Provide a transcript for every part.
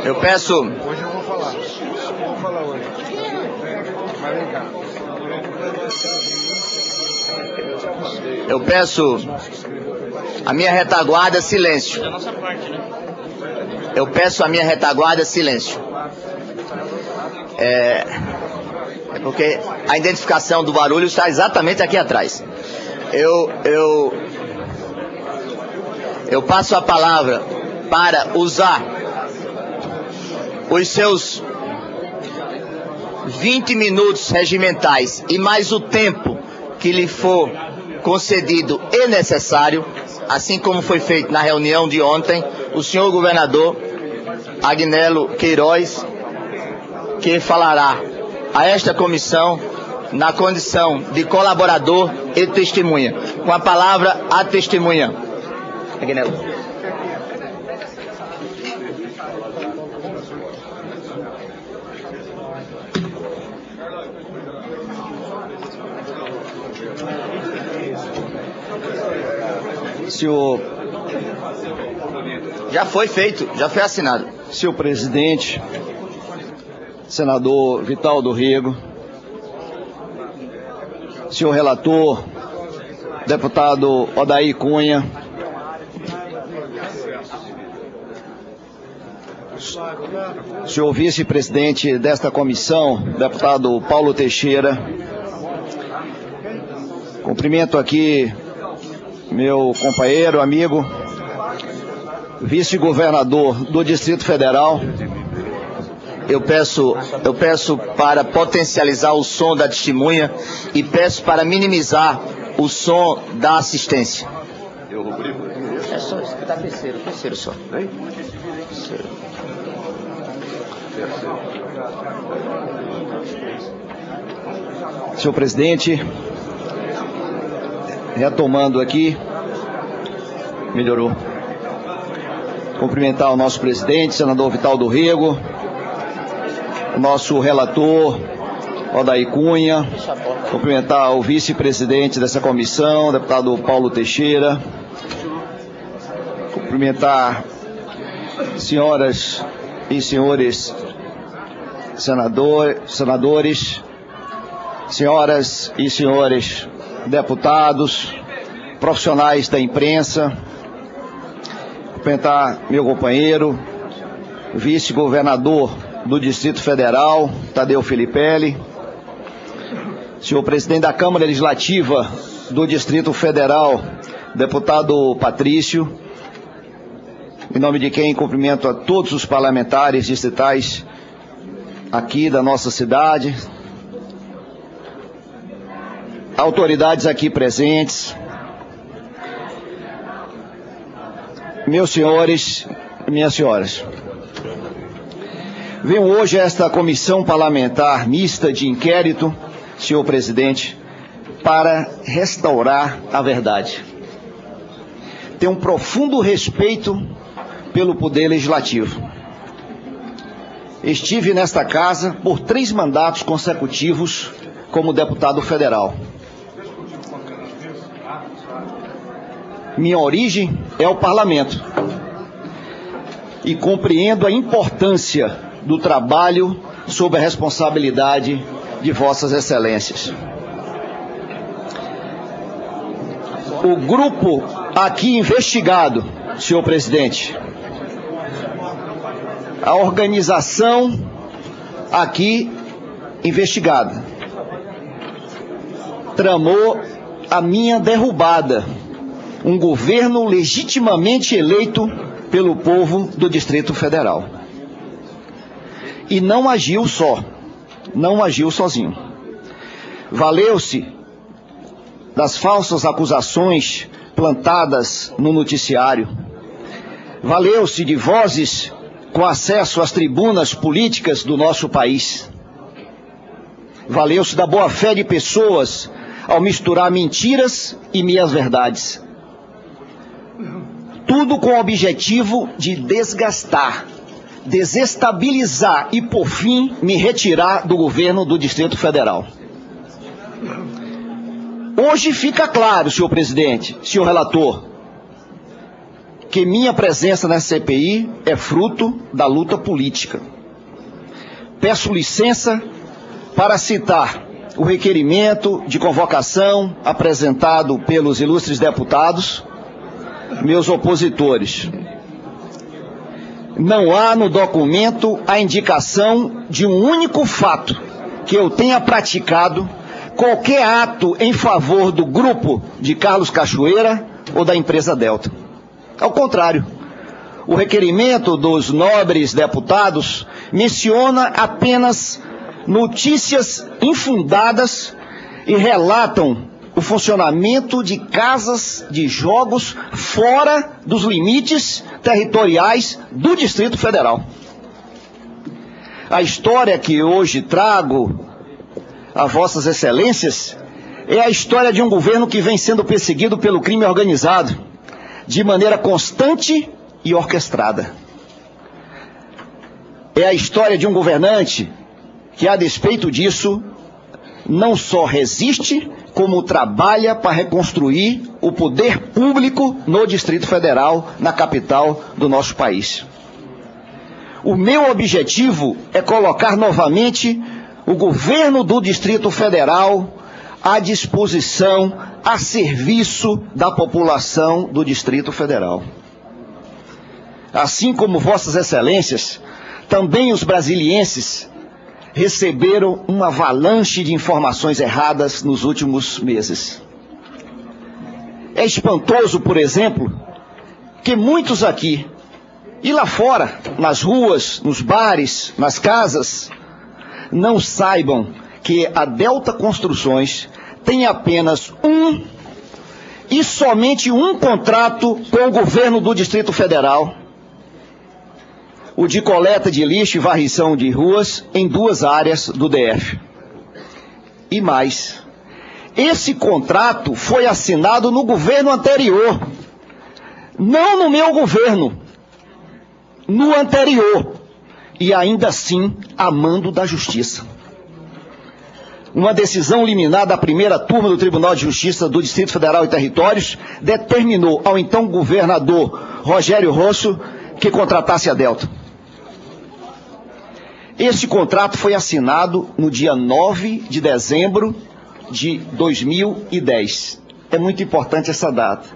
Eu peço... Hoje eu vou falar. Vou falar hoje. Mas vem cá. Eu peço a minha retaguarda silêncio. Eu peço a minha retaguarda silêncio. É porque a identificação do barulho está exatamente aqui atrás. Eu passo a palavra para usar os seus 20 minutos regimentais e mais o tempo que lhe for concedido e necessário, assim como foi feito na reunião de ontem, o senhor governador Agnello Queiroz, que falará a esta comissão na condição de colaborador e testemunha. Com a palavra, a testemunha. Agnello. Senhor... Já foi feito, já foi assinado. Senhor presidente, senador Vital do Rego, senhor relator, deputado Odair Cunha, senhor vice-presidente desta comissão, deputado Paulo Teixeira, cumprimento aqui meu companheiro, amigo, vice-governador do Distrito Federal. Eu peço para potencializar o som da testemunha e peço para minimizar o som da assistência. É só escutar terceiro só. Terceiro. Senhor presidente, retomando aqui, melhorou. Cumprimentar o nosso presidente, senador Vital do Rego, o nosso relator, Odair Cunha, cumprimentar o vice-presidente dessa comissão, deputado Paulo Teixeira, cumprimentar senhoras e senhores senadores, senhoras e senhores deputados, profissionais da imprensa, cumprimentar meu companheiro, vice-governador do Distrito Federal, Tadeu Filipelli, senhor presidente da Câmara Legislativa do Distrito Federal, deputado Patrício, em nome de quem cumprimento a todos os parlamentares distritais aqui da nossa cidade, autoridades aqui presentes, meus senhores e minhas senhoras. Venho hoje a esta comissão parlamentar mista de inquérito, senhor presidente, para restaurar a verdade. Tenho um profundo respeito pelo Poder Legislativo. Estive nesta casa por 3 mandatos consecutivos como deputado federal. Minha origem é o parlamento e compreendo a importância do trabalho sob a responsabilidade de vossas excelências. O grupo aqui investigado, senhor presidente, a organização aqui investigada, tramou a minha derrubada, um governo legitimamente eleito pelo povo do Distrito Federal. E não agiu só, não agiu sozinho. Valeu-se das falsas acusações plantadas no noticiário, valeu-se de vozes com acesso às tribunas políticas do nosso país, valeu-se da boa-fé de pessoas ao misturar mentiras e meias-verdades. Tudo com o objetivo de desgastar, desestabilizar e, por fim, me retirar do governo do Distrito Federal. Hoje fica claro, senhor presidente, senhor relator, que minha presença na CPI é fruto da luta política. Peço licença para citar o requerimento de convocação apresentado pelos ilustres deputados, meus opositores. Não há no documento a indicação de um único fato que eu tenha praticado qualquer ato em favor do grupo de Carlos Cachoeira ou da empresa Delta. Ao contrário, o requerimento dos nobres deputados menciona apenas notícias infundadas e relatam o funcionamento de casas de jogos fora dos limites territoriais do Distrito Federal. A história que hoje trago a Vossas Excelências é a história de um governo que vem sendo perseguido pelo crime organizado de maneira constante e orquestrada. É a história de um governante que, a despeito disso, não só resiste, como trabalha para reconstruir o poder público no Distrito Federal, na capital do nosso país. O meu objetivo é colocar novamente o governo do Distrito Federal à disposição, a serviço da população do Distrito Federal. Assim como Vossas Excelências, também os brasilienses receberam uma avalanche de informações erradas nos últimos meses. É espantoso, por exemplo, que muitos aqui, e lá fora, nas ruas, nos bares, nas casas, não saibam que a Delta Construções tem apenas e somente um contrato com o governo do Distrito Federal, o de coleta de lixo e varrição de ruas em 2 áreas do DF. E mais, esse contrato foi assinado no governo anterior, não no meu governo, no anterior, e ainda assim a mando da Justiça. Uma decisão liminar da primeira turma do Tribunal de Justiça do Distrito Federal e Territórios determinou ao então governador Rogério Rosso que contratasse a Delta. Esse contrato foi assinado no dia 9 de dezembro de 2010. É muito importante essa data.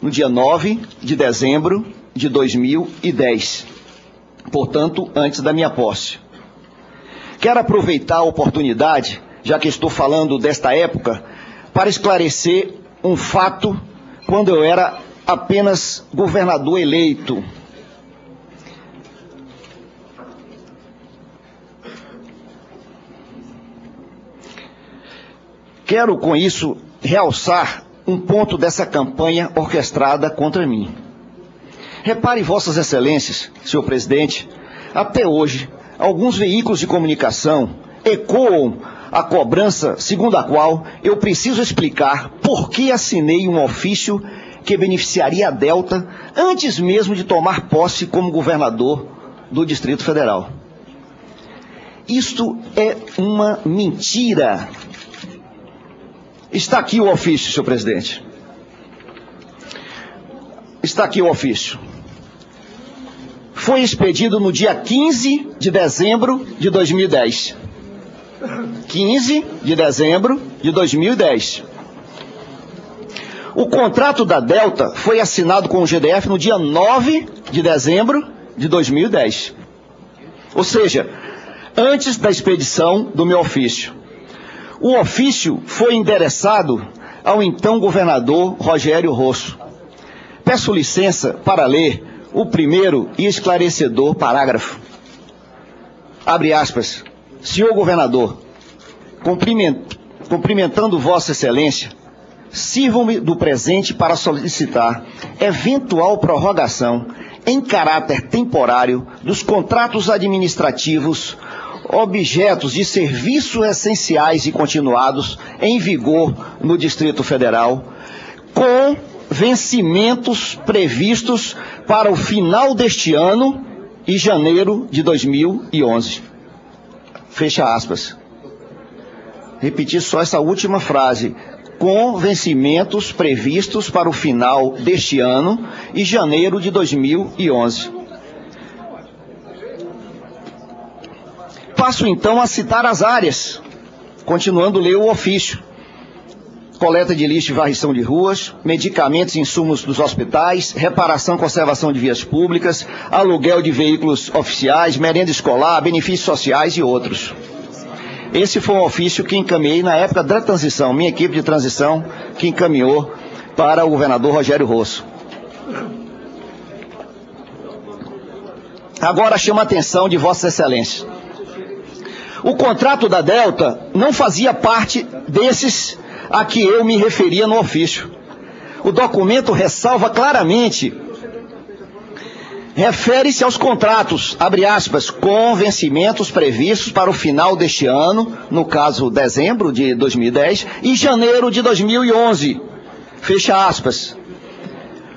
No dia 9 de dezembro de 2010. Portanto, antes da minha posse. Quero aproveitar a oportunidade, já que estou falando desta época, para esclarecer um fato quando eu era apenas governador eleito. Quero, com isso, realçar um ponto dessa campanha orquestrada contra mim. Repare, Vossas Excelências, senhor presidente, até hoje, alguns veículos de comunicação ecoam a cobrança segundo a qual eu preciso explicar por que assinei um ofício que beneficiaria a Delta antes mesmo de tomar posse como governador do Distrito Federal. Isto é uma mentira. Está aqui o ofício, senhor presidente. Está aqui o ofício. Foi expedido no dia 15 de dezembro de 2010. 15 de dezembro de 2010. O contrato da Delta foi assinado com o GDF no dia 9 de dezembro de 2010. Ou seja, antes da expedição do meu ofício. O ofício foi endereçado ao então governador Rogério Rosso. Peço licença para ler o primeiro e esclarecedor parágrafo. Abre aspas. Senhor governador, cumprimentando Vossa Excelência, sirvam-me do presente para solicitar eventual prorrogação em caráter temporário dos contratos administrativos objetos de serviços essenciais e continuados em vigor no Distrito Federal, com vencimentos previstos para o final deste ano e janeiro de 2011. Fecha aspas. Repetir só essa última frase. com vencimentos previstos para o final deste ano e janeiro de 2011. Passo então a citar as áreas, continuando a ler o ofício. Coleta de lixo e varrição de ruas, medicamentos e insumos dos hospitais, reparação e conservação de vias públicas, aluguel de veículos oficiais, merenda escolar, benefícios sociais e outros. Esse foi um ofício que encaminhei na época da transição, minha equipe de transição que encaminhou para o governador Rogério Rosso. Agora chama a atenção de Vossa Excelência. O contrato da Delta não fazia parte desses a que eu me referia no ofício. O documento ressalva claramente, refere-se aos contratos, abre aspas, com vencimentos previstos para o final deste ano, no caso dezembro de 2010, e janeiro de 2011, fecha aspas.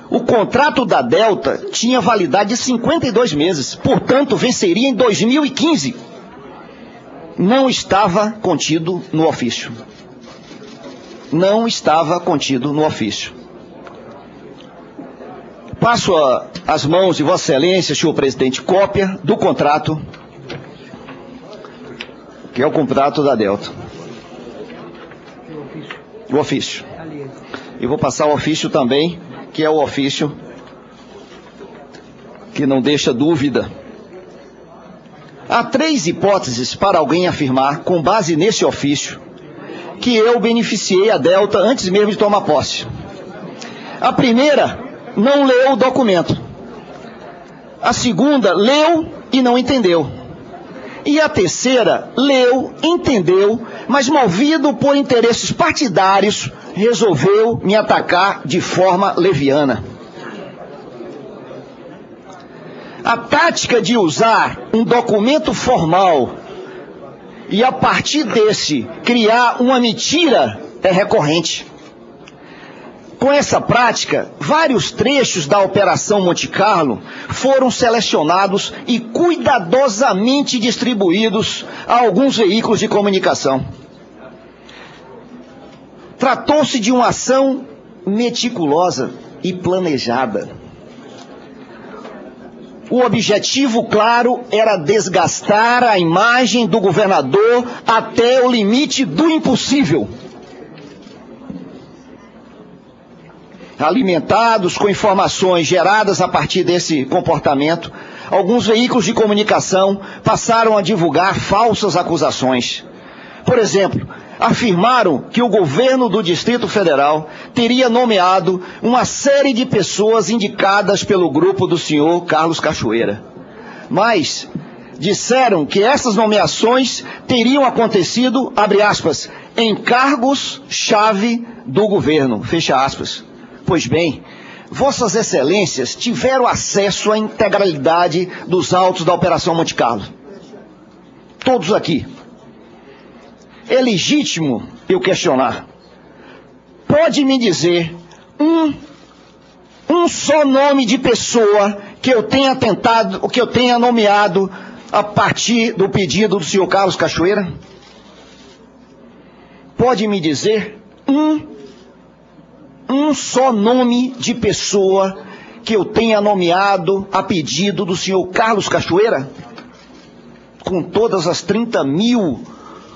O contrato da Delta tinha validade de 52 meses, portanto venceria em 2015. Não estava contido no ofício. Não estava contido no ofício. Passo às mãos de Vossa Excelência, senhor presidente, cópia do contrato, que é o contrato da Delta. O ofício. E vou passar o ofício também, que é o ofício que não deixa dúvida. Há 3 hipóteses para alguém afirmar, com base nesse ofício, que eu beneficiei a Delta antes mesmo de tomar posse. A primeira, não leu o documento. A segunda, leu e não entendeu. E a terceira, leu, entendeu, mas movido por interesses partidários, resolveu me atacar de forma leviana. A tática de usar um documento formal e a partir desse criar uma mentira é recorrente. Com essa prática, vários trechos da Operação Monte Carlo foram selecionados e cuidadosamente distribuídos a alguns veículos de comunicação. Tratou-se de uma ação meticulosa e planejada. O objetivo, claro, era desgastar a imagem do governador até o limite do impossível. Alimentados com informações geradas a partir desse comportamento, alguns veículos de comunicação passaram a divulgar falsas acusações. Por exemplo, afirmaram que o governo do Distrito Federal teria nomeado uma série de pessoas indicadas pelo grupo do senhor Carlos Cachoeira. Mas disseram que essas nomeações teriam acontecido, abre aspas, em cargos-chave do governo, fecha aspas. Pois bem, Vossas Excelências tiveram acesso à integralidade dos autos da Operação Monte Carlo. Todos aqui. É legítimo eu questionar. Pode me dizer um só nome de pessoa que eu tenha tentado, que eu tenha nomeado a partir do pedido do senhor Carlos Cachoeira? Pode me dizer um só nome de pessoa que eu tenha nomeado a pedido do senhor Carlos Cachoeira? Com todas as 30.000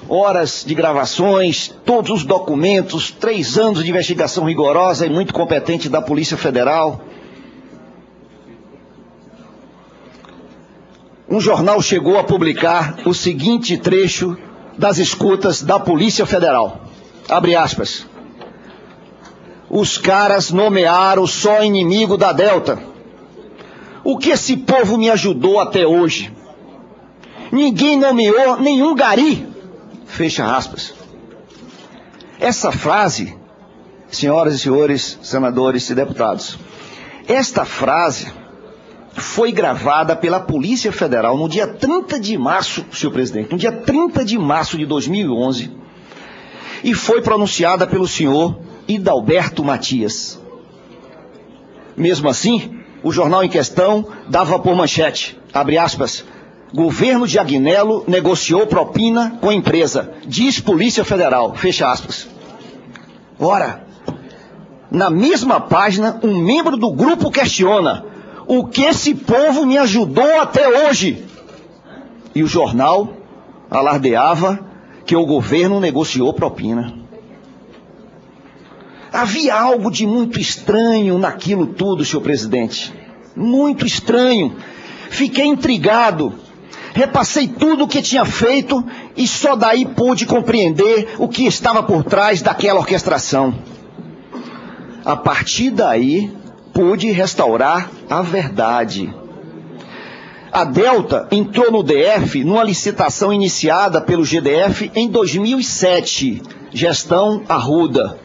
horas de gravações, todos os documentos, 3 anos de investigação rigorosa e muito competente da Polícia Federal. Um jornal chegou a publicar o seguinte trecho das escutas da Polícia Federal. Abre aspas. Os caras nomearam só inimigo da Delta. O que esse povo me ajudou até hoje? Ninguém nomeou nenhum gari. Fecha aspas. Essa frase, senhoras e senhores, senadores e deputados, esta frase foi gravada pela Polícia Federal no dia 30 de março, senhor presidente, no dia 30 de março de 2011, e foi pronunciada pelo senhor Hidalberto Matias. Mesmo assim, o jornal em questão dava por manchete, abre aspas, governo de Agnello negociou propina com a empresa, diz Polícia Federal, fecha aspas. Ora, na mesma página, um membro do grupo questiona: o que esse povo me ajudou até hoje? E o jornal alardeava que o governo negociou propina. Havia algo de muito estranho naquilo tudo, senhor presidente. Muito estranho. Fiquei intrigado. Repassei tudo o que tinha feito e só daí pude compreender o que estava por trás daquela orquestração. A partir daí, pude restaurar a verdade. A Delta entrou no DF numa licitação iniciada pelo GDF em 2007, gestão Arruda.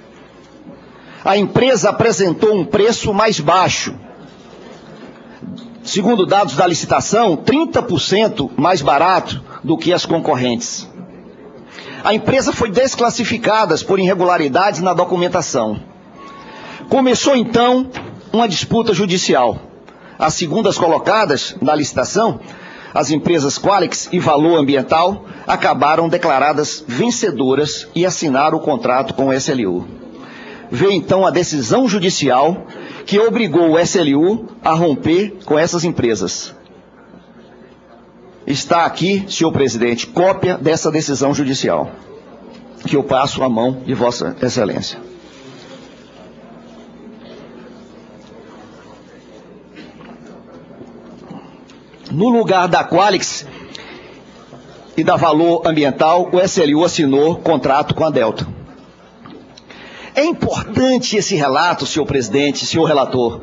A empresa apresentou um preço mais baixo. Segundo dados da licitação, 30% mais barato do que as concorrentes. A empresa foi desclassificada por irregularidades na documentação. Começou então uma disputa judicial. As segundas colocadas na licitação, as empresas Qualix e Valor Ambiental, acabaram declaradas vencedoras e assinaram o contrato com o SLU. Veio então a decisão judicial que obrigou o SLU a romper com essas empresas. Está aqui, senhor presidente, cópia dessa decisão judicial, que eu passo à mão de Vossa Excelência. No lugar da Qualix e da Valor Ambiental, o SLU assinou contrato com a Delta. É importante esse relato, senhor presidente, senhor relator,